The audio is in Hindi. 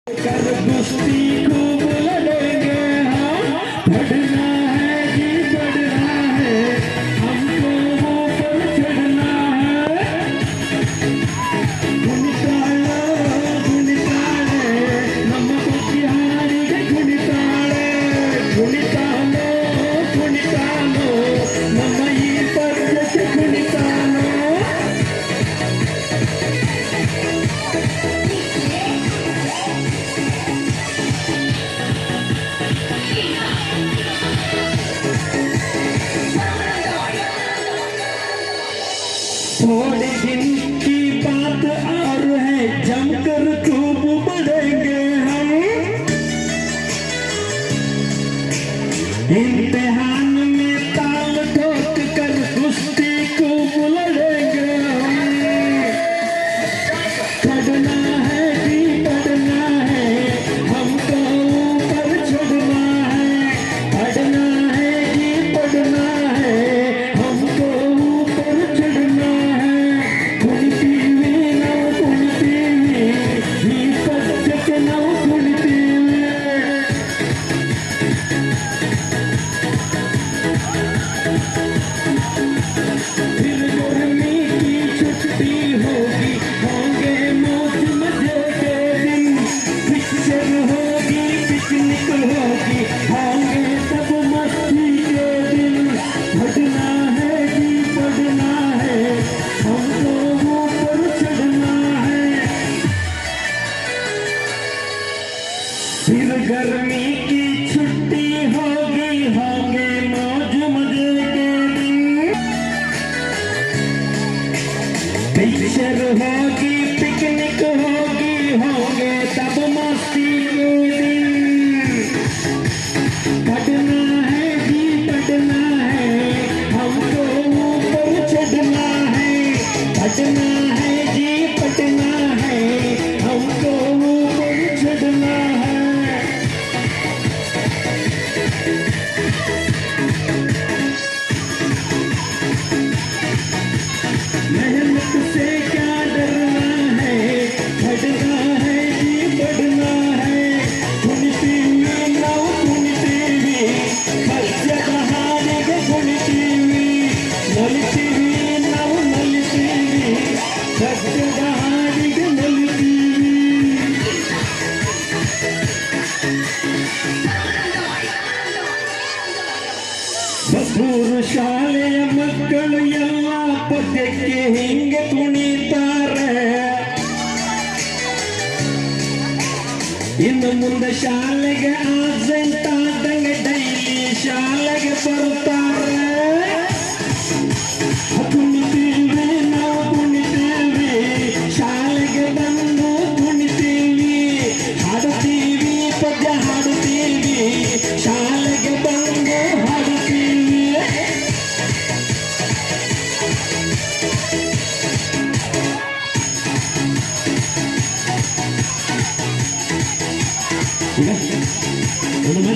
कर कुश्ती खूब लड़ेंगे हम, बढ़ना है जी बढ़ना है, हमको ऊपर चढ़ना है। कुಣಿತಾಳೆ ಕುಣಿತಾಳೆ ನಮ್ಮ ಕೊಕ್ಕಿಹಾರಿಗೆ ಕುಣಿತಾಳೆ, ಕುಣಿತಾಳೋ ಕುಣಿತಾಳೋ ನಮ್ಮ ಈ ಪದ್ಯಕ್ಕೆ ಕುಣಿತಾಳೋ. थोड़े दिन की बात और है, जमकर खूब बढ़ेंगे हम, इम्तिहान में ताल ठोक कर कुश्ती खूब लड़ेंगे हम। पढ़ना है जी पढ़ना है, हमको ऊपर चढ़ना है, पढ़ना है जी पढ़ना है, हमको ऊपर चढ़ना है। ಕುಣಿತೀವಿ ನಾವು ಕುಣಿತೀವಿ, ಈ ಪದ್ಯಕ್ಕೆ ನಾವು ಕುಣಿತೀವಿ. फिर गर्मी की छुट्टी होगी, होंगे मौज मजे के दिन, पिक्चर होगी पिकनिक होगी, होंगे सब मस्ती के दिन। पढ़ना है जी पढ़ना है, हमको ऊपर चढ़ना है। फिर गर्मी की छुट्टी होगी, होंगे मौज मजे के दिन, पिक्चर होगी पिकनिक होगी, होंगे तब मस्ती के दिन। पढ़ना है जी पढ़ना है, हमको ऊपर चढ़ना है, पढ़ना है जी पढ़ना है, हमको ऊपर चढ़ना है। मेहनत से क्या डरना है, पढ़ना है जी पढ़ना है। ಕುಣಿತೀವಿ ನಾವು ಕುಣಿತೀವಿ, ಪದ್ಯದ ಹಾಡಿಗೆ ಕುಣಿತೀವಿ, ನಲಿತೀವಿ ನಾವು ನಲಿತೀವಿ, ಪದ್ಯದ ಹಾಡಿಗೆ ನಲಿತೀವಿ. ಬಬ್ಬೂರು ಶಾಲೆಯ ಮಕ್ಕಳು ಎಲ್ಲ ಪದ್ಯಕ್ಕೆ ಹಿಂಗೆ ಕುಣಿತಾರೆ, ಇನ್ನು ಮುಂದೆ ಶಾಲೆಗೆ ಆಬ್ಸೆಂಟ್ ಆದಂಗೆ ಡೈಲಿ ಶಾಲೆಗೆ ಬರ್ತಾರೆ. ಕುಣಿತೀವಿ ನಾವು ಕುಣಿತೀವಿ, ಶಾಲೆಗೆ ಬಂದು ಕುಣಿತೀವಿ, ಹಾಡುತ್ತೀವಿ ಪದ್ಯ ಹಾಡುತ್ತೀವಿ, ಶಾಲೆಗೆ ಬಂದು ಹಾಡುತ್ತೀವಿ. ಈಗ ಒಂದು